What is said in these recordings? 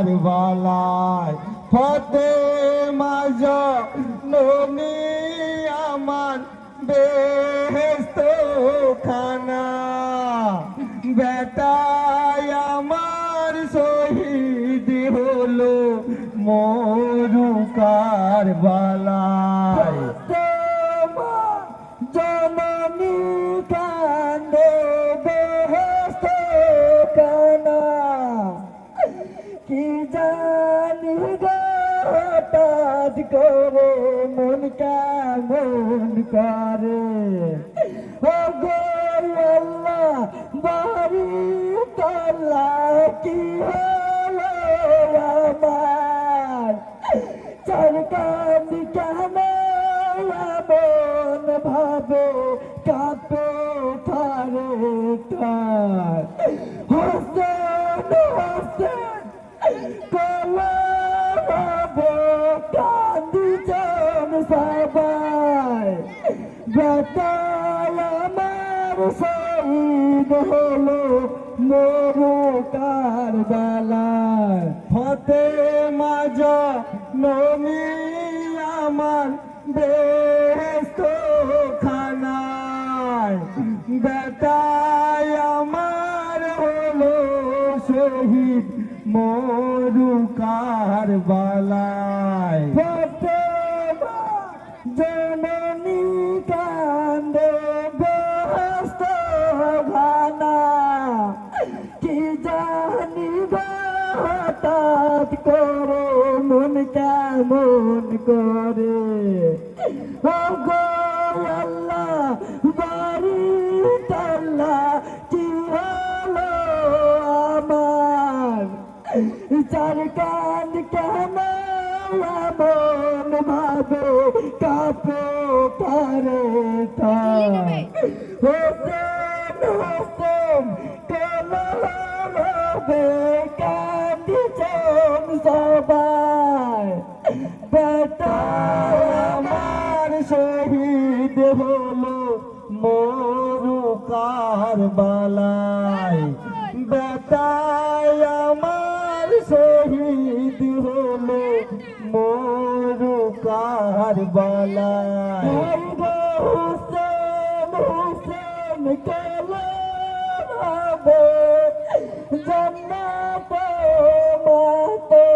কারবালায় ফাতেমা জননী আমার বেহেশত খানা বেটায় আমার শহীদ হলো মরু কারবালায় জননী কান্দে বেহেশত খানা কি জানি গো হঠাৎ করে মন কেমন করে ও গো আল্লাহ বাড়ি তল্লা কি হলো আমার সরকার কেন এমন ভাবে কাঁপে থারে থার হোসেন হোসেন কান্দিছেন সবাই বেটায় আমার শহীদ হলো মরু কারবালায় ফাতেমা জননী আমার বেহেশত খানায় বেটায় আমার হলো শহীদ মরু কারবালায় ফাতেমা জননী কান্দে বেহেশত খানা কি জানি হঠাৎ করে মন কেমন করে ও গো আল্লাহ বাড়ি তাল্লা কি হলো আমার চার কান কেন এমন ভাবে কাঁপে পারে হোসেন হোসেন কেন ভাবে কাঁদিছেন সবাই বেটায় আমার শহীদ হলো মরু কারবালায় বেটায় আমার শহীদ হলো মরু কারবালায় হোসেন হোসেন কেলা হবে জন্নত মাতো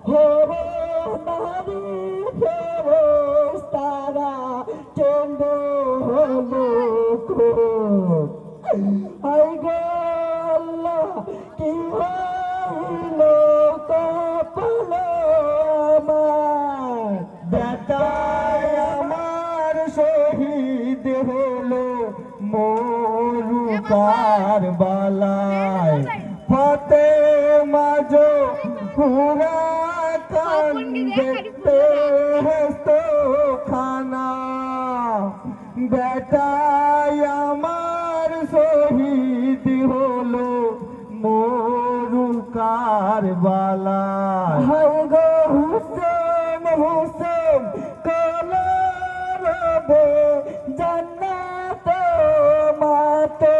হরে নারী ফেরেশতারা কেন্দ্র হলো খুব আই গো আল্লাহ কি হইল কপালে আমার বেটায় আমার শহীদ হলো মরু কারবালায় ফাতেমা জোহরা কান্দে বেহেশত খানা বেটায় আমার শহীদ হলো মরু কারবালায় হাই গো হুসেন হুসেন কলা রবে জান্নাত মাতো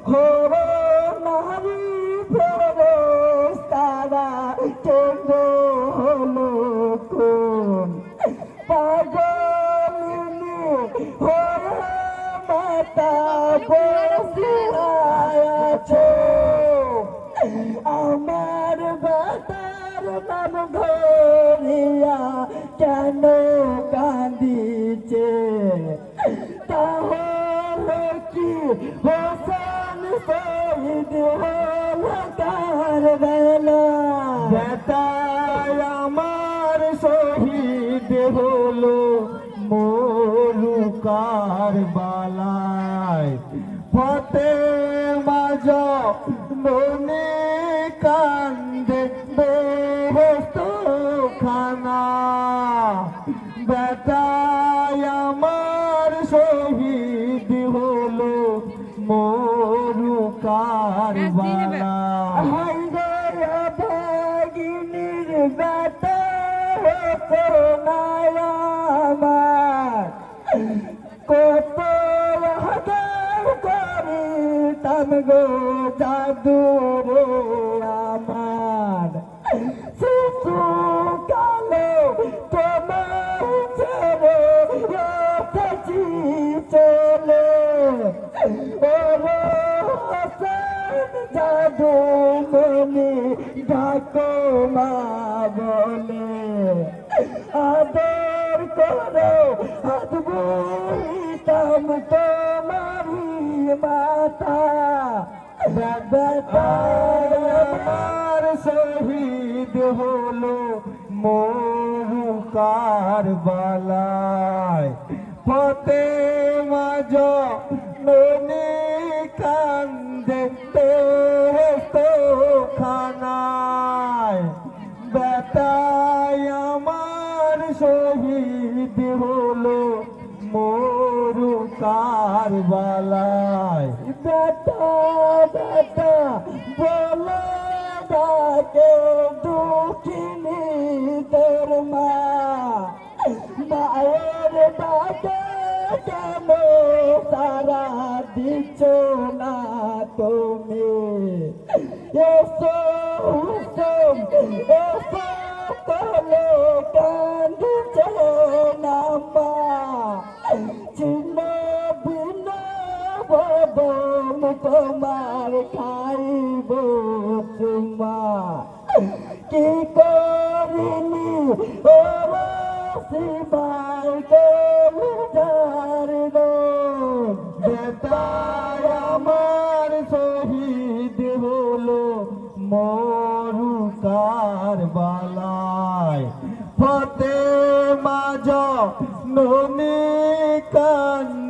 হরে নারী ফেরেশতারা কেন্দ্র হলো কোন পাগলিনী হয়ে মাতা বসে আছে আমার বেটার নাম ধরিয়া কেন কান্দিছে তাহলে কি হোসেন শহীদ হল কারবালা বেটায় আমার শহীদ হলো মরু কারবালায় ফাতেমা জননী কান্দে বেহেশত খানা বেটায় আমার শহীদ হলো মরু কারবালায় হাই গো ভাগিনীর বেটা হতো না আমার কত হাজার করি তাম গো জাদু রে তুমি ডাকো মা বলে আদর করো হাত বলিতাম তোমারি মাতা আমার শহীদ হলো মরু কারবালায় ফতেমা জননী কান্দে তো খানায় বেটায় আমার শহীদ হলো মরু কারবালায় বেটা বেটা বলে ডাকে দুঃখিনী তোর মা মায়ের ডাকে কেন সারা দিচ্ছ না তুমি এসো হুসুম এসো কলো কান্দিছ না মা চিহ্ন ভিন্ন বদন তোমার খাইব চুমা কি করিনি ওরা শিবাই কলুজার বেটায় আমার শহীদ হলো মরু কারবালায় ফতেমা জননী কান্দে